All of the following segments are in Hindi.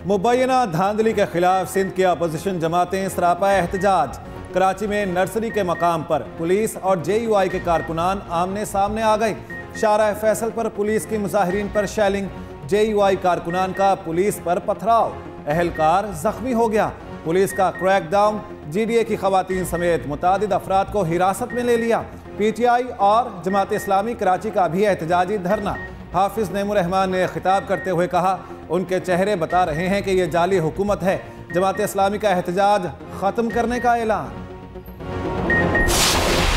मुबैना धांधली के खिलाफ सिंध की अपोजिशन जमातें सरापा एहतजाज। कराची में नर्सरी के मकाम पर पुलिस और JUI के कारकुनान आमने सामने आ गए। शारा फैसल पर पुलिस की मुजाहिरीन पर शेलिंग, JUI कारकुनान का पुलिस पर पथराव, अहलकार जख्मी हो गया। पुलिस का क्रैकडाउन, GDA की खवातीन समेत मुतादिद अफराद को हिरासत में ले लिया। PTI और जमात इस्लामी कराची का भी एहतजाजी धरना। हाफिज नेमुर रहमान ने खिताब करते हुए कहा, उनके चेहरे बता रहे हैं कि ये जाली हुकूमत है। जमात इस्लामी का एहतजाज खत्म करने का ऐलान।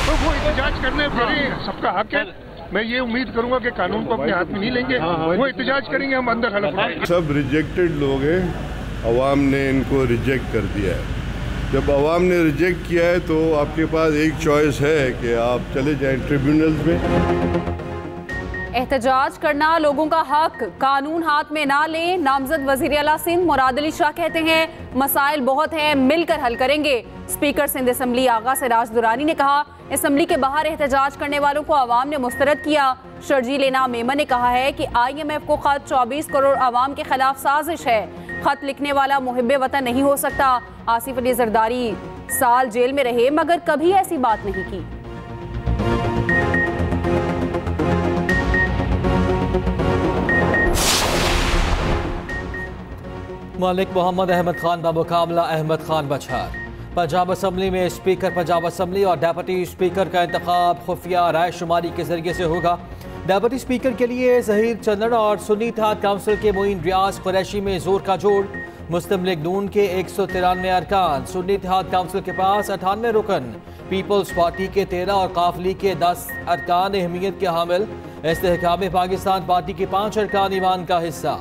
तो वो एहतजाज करने सबका हक है। मैं ये उम्मीद करूंगा कि कानून को अपने हाथ में नहीं लेंगे, वो एहतजाज करेंगे, हम अंदर हलफ उठाएंगे। सब रिजेक्टेड लोग हैं, अवाम ने इनको रिजेक्ट कर दिया है। जब अवाम ने रिजेक्ट किया है तो आपके पास एक चॉइस है कि आप चले जाएं ट्रिब्यूनल्स में। एहतजाज करना लोगों का हक, कानून हाथ में ना लें। नामजद वजीर आला सिंध मुराद अली शाह कहते हैं, मसाइल बहुत हैं, मिलकर हल करेंगे। स्पीकर सिंध असम्बली आगा सिराज दुरानी ने कहा, असम्बली के बाहर एहतजाज करने वालों को अवाम ने मुस्तरद किया। शर्जील इनाम मेमन ने कहा है कि IMF को खत 24 करोड़ अवाम के खिलाफ साजिश है। खत लिखने वाला मुहिब्बे वतन नहीं हो सकता। आसिफ अली जरदारी साल जेल में रहे मगर कभी ऐसी बात नहीं की। मलिक मोहम्मद अहमद खान का मुकाबला अहमद खान बछार। पंजाब असम्बली में स्पीकर पंजाब असम्बली और डेप्यूटी स्पीकर का इंतखाब खुफिया राय शुमारी के जरिए से होगा। डेप्यूटी स्पीकर के लिए जहीर चंदन और सुन्नी इत्तेहाद काउंसिल के मोइन रियाज कुरैशी में जोर का जोड़। मुस्लिम लीग नून के 193 अरकान, सुन्नी इत्तेहाद काउंसिल के पास 98 रुकन, पीपल्स पार्टी के 13 और काफली के 10 अरकान अहमियत के हामिल। इस्तेहकाम पाकिस्तान पार्टी के 5 अरकान ईमान का हिस्सा।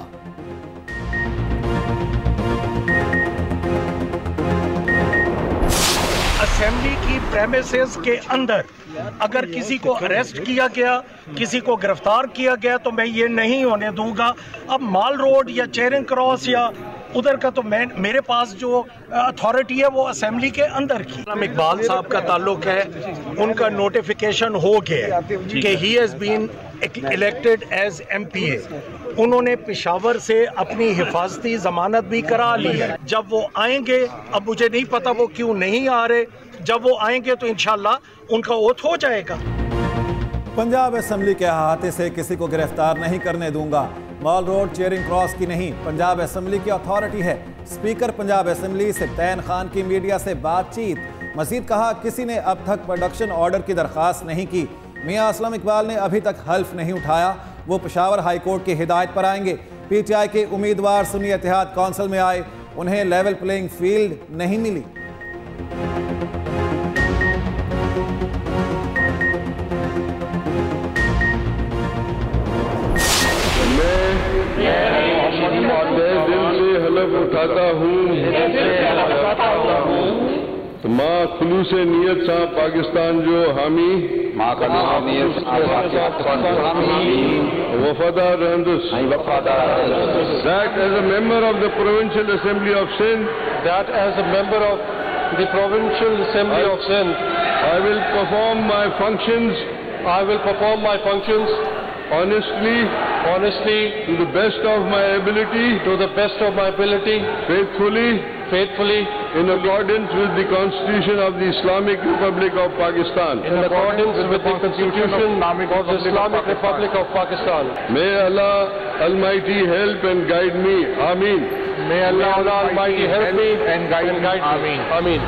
असेंबली की प्रेमिसेस के अंदर अगर किसी को अरेस्ट किया गया, किसी को गिरफ्तार किया गया, तो मैं ये नहीं होने दूंगा। अब माल रोड या चेरिंग क्रॉस या उधर का तो मेरे पास जो अथॉरिटी है वो असेंबली के अंदर की। इकबाल साहब का ताल्लुक है, उनका नोटिफिकेशन हो गया कि he has been elected as MPA। उन्होंने पेशावर से अपनी हिफाजती जमानत भी करा ली है। जब वो आएंगे, अब मुझे नहीं पता वो क्यों नहीं आ रहे, जब वो आएंगे तो इंशाल्लाह उनका ओथ हो जाएगा। पंजाब असम्बली के अहाते से किसी को गिरफ्तार नहीं करने दूंगा। मॉल रोड चेयरिंग क्रॉस की नहीं, पंजाब असम्बली की अथॉरिटी है। स्पीकर पंजाब असम्बली सिब्तैन खान की मीडिया से बातचीत। मजीद कहा, किसी ने अब तक प्रोडक्शन ऑर्डर की दरख्वास्त नहीं की। मियां असलम इकबाल ने अभी तक हल्फ नहीं उठाया, वो पेशावर हाई कोर्ट की हिदायत पर आएंगे। PTI के उम्मीदवार सुन्नी इत्तेहाद काउंसिल में आए, उन्हें लेवल प्लेइंग फील्ड नहीं मिली। उठाता हूँ माँ खुलूस नीयत सा पाकिस्तान जो हामी वफादार रहंदुस। That as a member of the Provincial Assembly of Sindh, that as a member of the Provincial Assembly of Sindh, I will perform my functions. I will perform my functions honestly, to the best of my ability, faithfully, in accordance with the Constitution of the Islamic Republic of Pakistan. In accordance with the Constitution of the Islamic Republic of Pakistan. May Allah Almighty help and guide me. Ameen. May Allah Almighty help me and guide me. Ameen.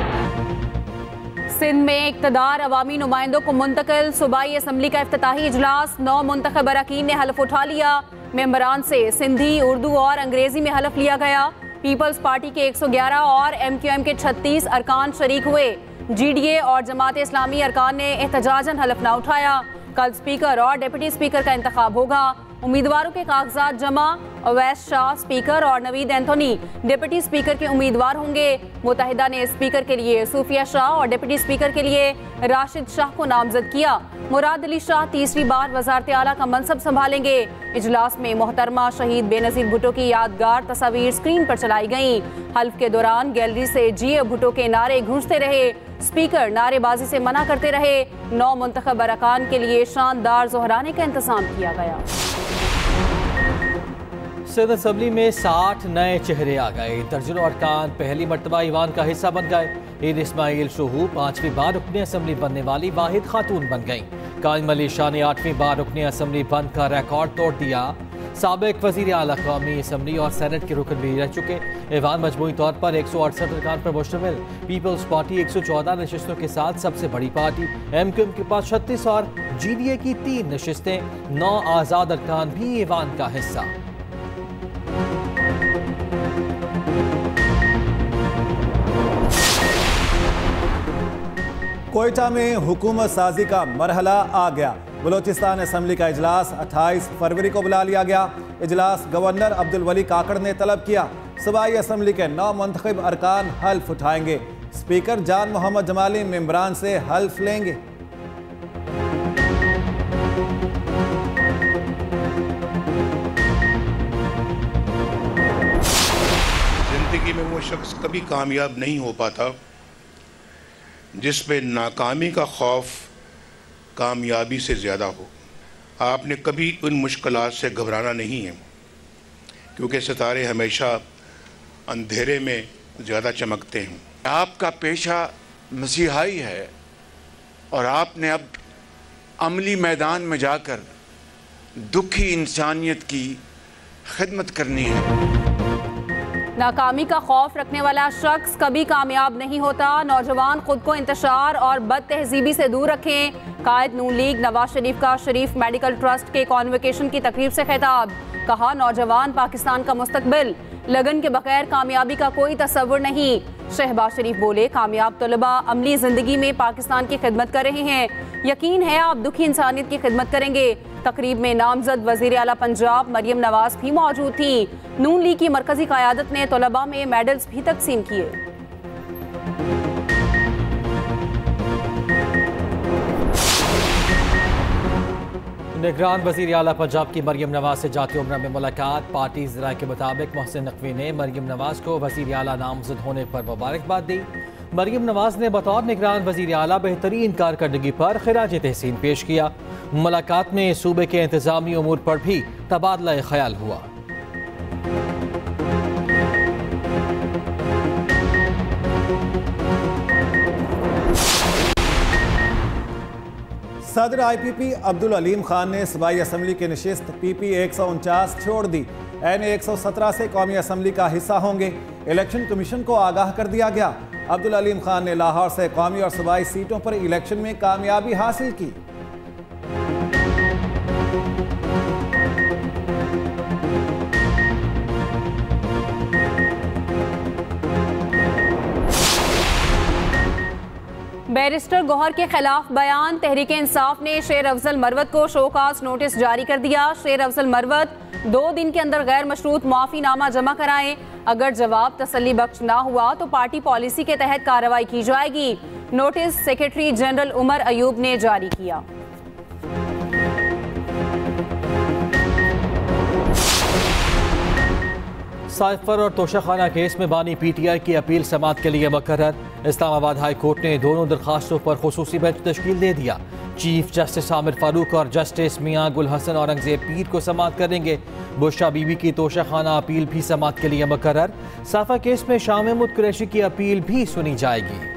Sindh में इक़्तिदार अवामी नुमाइंदों को मुंतकिल। सूबाई असम्बली का इफ्तिताही इजलास, 9 मुंतखब अरकान ने हलफ उठा लिया। मेंबरान से सिंधी, उर्दू और अंग्रेजी में हलफ लिया गया। पीपल्स पार्टी के 111 और MQM के 36 अरकान शरीक हुए। GDA और जमात इस्लामी अरकान ने एहतजाजन हलफ ना उठाया। कल स्पीकर और डिप्टी स्पीकर का इंतखाब होगा। उम्मीदवारों के कागजात जमा। अवैस शाह स्पीकर और नवीद एंथोनी डिप्टी स्पीकर के उम्मीदवार होंगे। मुत्तहिदा ने स्पीकर के लिए सूफिया शाह और डिप्टी स्पीकर के लिए राशिद शाह को नामजद किया। मुराद अली शाह तीसरी बार वज़ारत आला का मनसब संभालेंगे। इजलास में मोहतरमा शहीद बेनज़ीर भुट्टो की यादगार तस्वीर स्क्रीन पर चलाई गईं। हल्फ के दौरान गैलरी से जिए भुट्टो के नारे गूंजते रहे। स्पीकर नारेबाजी से मना करते रहे। 9 मुंतखब अरकान के लिए शानदार ज़ोहराने का इंतजाम किया गया। सिंध असम्बली में 60 नए चेहरे आ गए। दर्जनों अरकान पहली मरतबा ईवान का हिस्सा बन गए। ईद इस्माइल शोहू 5वीं बार रुकन असम्बली बनने वाली वाहिद खातून बन गईं। कायम अली शाह ने 8वीं बार रुकन असम्बली बनकर रिकॉर्ड तोड़ दिया। साबिक वज़ीर आला कौमी असम्बली और सेनेट के रुकन भी रह चुके। ईवान मजमूई तौर पर 168 अरकान पर मुश्तमिल। पीपल्स पार्टी 114 नशिस्तों के साथ सबसे बड़ी पार्टी। MQM के पास 36 और GDA की 3 नशिस्तें। 9 आज़ाद अरकान भी ईवान का हिस्सा। कोयटा में हुकूमत साजी का मरहला आ गया। बलोचिस्तान असम्बली का इजलास 28 फरवरी को बुला लिया गया। इजलास गवर्नर अब्दुल वली काकड़ ने तलब किया। सूबाई असम्बली के 9 मुंतखब अरकान हल्फ उठाएंगे। स्पीकर जान मोहम्मद जमाली मेंबरान से हल्फ लेंगे। जिंदगी में वो शख्स कभी कामयाब नहीं हो पाता जिस पे नाकामी का खौफ कामयाबी से ज़्यादा हो। आपने कभी उन मुश्किलात से घबराना नहीं है, क्योंकि सितारे हमेशा अंधेरे में ज़्यादा चमकते हैं। आपका पेशा मसीहाई है और आपने अब अमली मैदान में जाकर दुखी इंसानियत की खिदमत करनी है। नाकामी का खौफ रखने वाला शख्स कभी कामयाब नहीं होता। नौजवान खुद को इंतशार और बद तहजीबी से दूर रखें। कायद नून लीग नवाज शरीफ का शरीफ मेडिकल ट्रस्ट के कॉन्वोकेशन की तकरीब से खिताब। कहा, नौजवान पाकिस्तान का मुस्तकबिल, लगन के बगैर कामयाबी का कोई तस्वुर नहीं। शहबाज शरीफ बोले, कामयाब तलबा अमली ज़िंदगी में पाकिस्तान की खिदमत कर रहे हैं। यकीन है आप दुखी इंसानियत की खिदमत करेंगे। तकरीब में नामजद वज़ीर आला पंजाब मरियम नवाज भी मौजूद थी। नून लीग की मरकजी क़यादत ने तलबा में मेडल्स भी तकसीम किए। निगरान वज़ीर आला पंजाब की मरियम नवाज से जाती उम्र में मुलाकात। पार्टी ज़राए के मुताबिक मोहसिन नकवी ने मरियम नवाज को वज़ीर आला नामजद होने पर मुबारकबाद दी। मरियम नवाज ने बतौर निगरान वज़ीर आला बेहतरीन कारकर्दगी पर खिराज तहसीन पेश किया। मुलाकात में सूबे के इंतज़ामी उमूर पर भी तबादला ख्याल हुआ। सदर IPP अब्दुल अलीम खान ने सूबाई असम्बली की नशिस्त PP 149 छोड़ दी। NA 117 से कौमी असम्बली का हिस्सा होंगे। इलेक्शन कमीशन को आगाह कर दिया गया। अब्दुल अलीम खान ने लाहौर से कौमी और सूबाई सीटों पर इलेक्शन में कामयाबी हासिल की। बैरिस्टर गौहर के खिलाफ बयान। तहरीक इंसाफ ने शेर अफजल मरवत को शोकास नोटिस जारी कर दिया। शेर अफजल मरवत 2 दिन के अंदर गैर मशरूत माफीनामा जमा कराएं। अगर जवाब तसल्ली बख्श ना हुआ तो पार्टी पॉलिसी के तहत कार्रवाई की जाएगी। Notice secretary general Umar Ayub ने जारी किया। साइफर और तोशाखाना केस में बानी PTI की अपील समाअत के लिए मुकर्रर। इस्लामाबाद हाई कोर्ट ने दोनों दरखास्तों पर खुसूसी बेंच तश्कील दे दिया। चीफ जस्टिस आमिर फारूक और जस्टिस मियां गुल हसन औरंगजेब पीर को समाअत करेंगे। बुशरा बीबी की तोशाखाना अपील भी समाअत के लिए मुकर्रर। साफा केस में शाह महमूद कुरैशी की अपील भी सुनी जाएगी।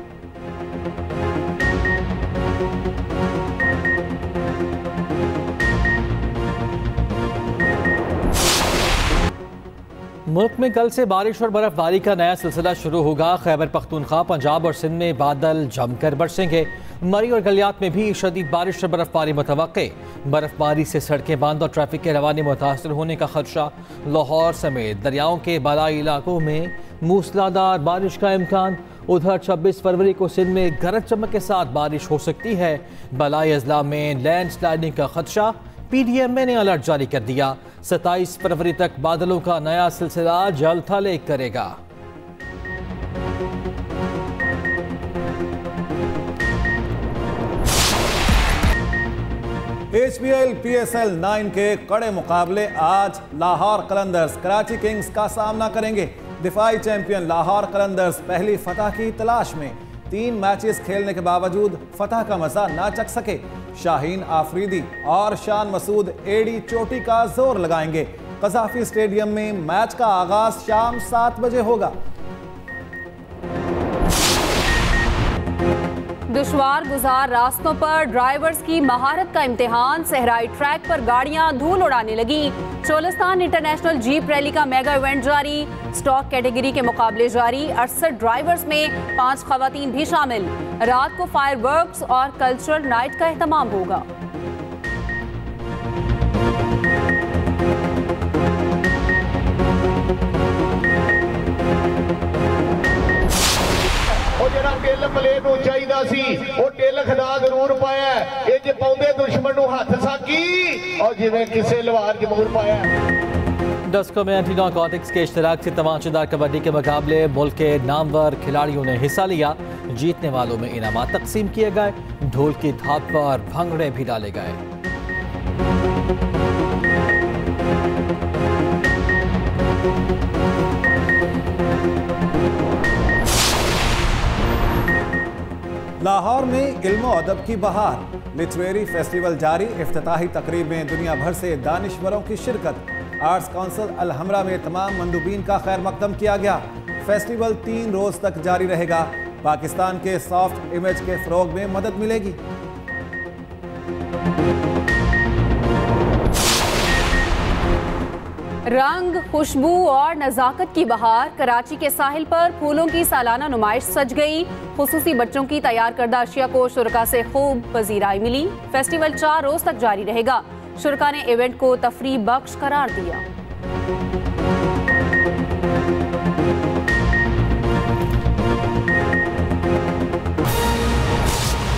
मुल्क में कल से बारिश और बर्फबारी का नया सिलसिला शुरू होगा। खैबर पख्तूनख्वा, पंजाब और सिंध में बादल जमकर बरसेंगे। मरी और गलियात में भी शदीद बारिश और बर्फबारी मुतवक्के। बर्फबारी से सड़कें बंद और ट्रैफिक के रवानी मुतासर होने का खदशा। लाहौर समेत दरियाओं के बालाई इलाकों में मूसलाधार बारिश का इम्कान। उधर 26 फरवरी को सिंध में गरज चमक के साथ बारिश हो सकती है। बलाई अजला में लैंड स्लाइडिंग का खदशा। PDMA ने अलर्ट जारी कर दिया। 27 फरवरी तक बादलों का नया सिलसिला जल थल करेगा। HPL PSL 9 के कड़े मुकाबले आज लाहौर कलंदर्स कराची किंग्स का सामना करेंगे। दिफाई चैंपियन लाहौर कलंदर्स पहली फतह की तलाश में। 3 मैचेस खेलने के बावजूद फतह का मजा ना चख सके। शाहीन आफरीदी और शान मसूद एडी चोटी का जोर लगाएंगे। कज़ाफी स्टेडियम में मैच का आगाज शाम 7 बजे होगा। दुश्वार गुजार रास्तों पर ड्राइवर्स की महारत का इम्तिहान। सहराई ट्रैक पर गाड़ियां धूल उड़ाने लगी। चोलिस्तान इंटरनेशनल जीप रैली का मेगा इवेंट जारी। स्टॉक कैटेगरी के मुकाबले जारी। 68 ड्राइवर्स में 5 खवातीन भी शामिल। रात को फायरवर्क्स और कल्चरल नाइट का एहतमाम होगा। टिल प्लेट चाहिदा सी वो टिल खदा जरूर पाया ये जे पाउंदे दुश्मन नूं हथ साकी और जिवें किसे लवार जमूर पाया। डस्को में एंटी नारकोटिक्स के इश्तराक से तमाशेदार कबड्डी के मुकाबले मुल्क के नामवर खिलाड़ियों ने हिस्सा लिया। जीतने वालों में इनामात तकसीम किए गए। ढोल की थाप पर भंगड़े भी डाले गए। लाहौर में इल्म और अदब की बहार। लिटरेरी फेस्टिवल जारी। इफ्तिताही तकरीब में दुनिया भर से दानिश्वरों की शिरकत। आर्ट्स काउंसिल अल-हमरा में तमाम मंदूबीन का खैर मकदम किया गया। फेस्टिवल 3 रोज तक जारी रहेगा। पाकिस्तान के सॉफ्ट इमेज के फरोग में मदद मिलेगी। रंग, खुशबू और नज़ाकत की बहार। कराची के साहिल पर फूलों की सालाना नुमाइश सज गई। खुसूसी बच्चों की तैयार करदा अशिया को शुरका से खूब पजीराई मिली। फेस्टिवल 4 रोज तक जारी रहेगा। शुरका ने इवेंट को तफरीह बख्श करार दिया।